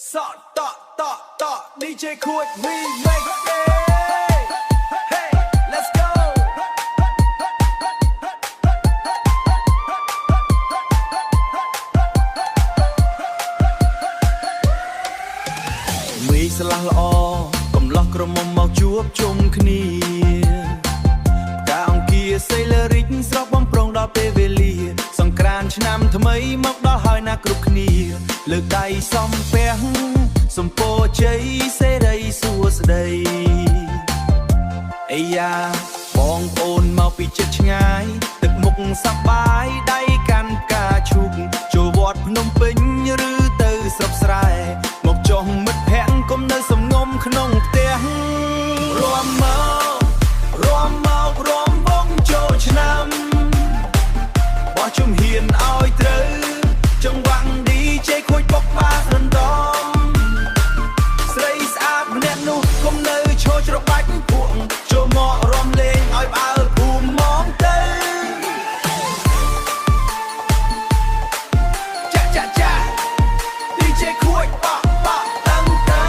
Sọ tọ DJ Quick remake Hey let's go មីស្លាស់ល្អកំឡោះក្រមុំមកជួបជុំគ្នាផ្កាអង្គាសេឡូរិចស្រស់បំប្រងដល់ពេលវេលាសង្ក្រានต์ឆ្នាំថ្មីមកដល់ហើយណាគ្រប់គ្នាលើកដៃសំពះសំពោជ័យសេរីសួស្តីអាយ៉ាបងប្អូនមកពីជិតឆ្ងាយទឹកមុខសប្បាយដៃកាន់ផ្កាឈូកចូលវត្តភ្នំពេញឬទៅស្រុកស្រែមកចុះមិត្តភក្តិគុំនៅសំងំក្នុងផ្ទះរួមវងចូលឆ្នាំបោះជំហានឲ្យត្រូវចង្វាក់ DJ ខូចបុកបាសរំដំស្រីស្អាតម្នាក់នោះគុំនៅឈរច្របាច់ពួកចូលមករំលេងឲ្យផ្អើលភូមិមកទៅចា DJ ខូចបកតាំងតា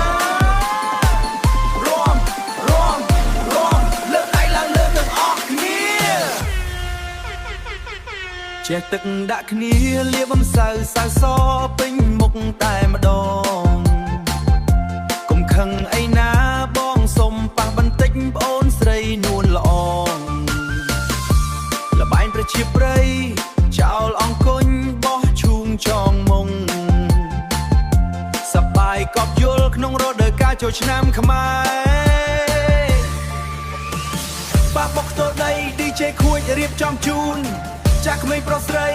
រួមលើកដៃឡើងលើទាំងអស់គ្នាចេះទឹកដាក់គ្នាលាបំសៅសពេញមុខតែម្ដងកុំខឹងអីណាបងសុំប៉ះបន្តិចប្អូនស្រីនួនល្អលបែងប្រជាប្រិយចោលអង្គុញបោះឈូងចងមុងសប្បាយកប់យល់ក្នុងរដូវកាលចូលឆ្នាំខ្មែរបាបុកទៅដី DJ ខួចរៀបចំជូនចាស់ក្មេងប្រុសស្រី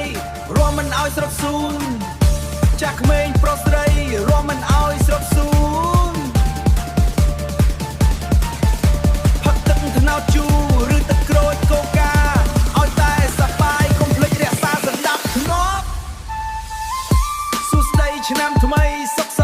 រួមមិនឲ្យស្រុកស៊ូនចាស់ក្មេងប្រុសស្រីរួមមិនឲ្យស្រុកស៊ូនផឹកទឹកថ្នោតជូរឬទឹកក្រូចកូកាឲ្យតែសប្បាយកុំភ្លេចរក្សាសណ្ដាប់ធ្នាប់សួស្ដីឆ្នាំថ្មីសុខស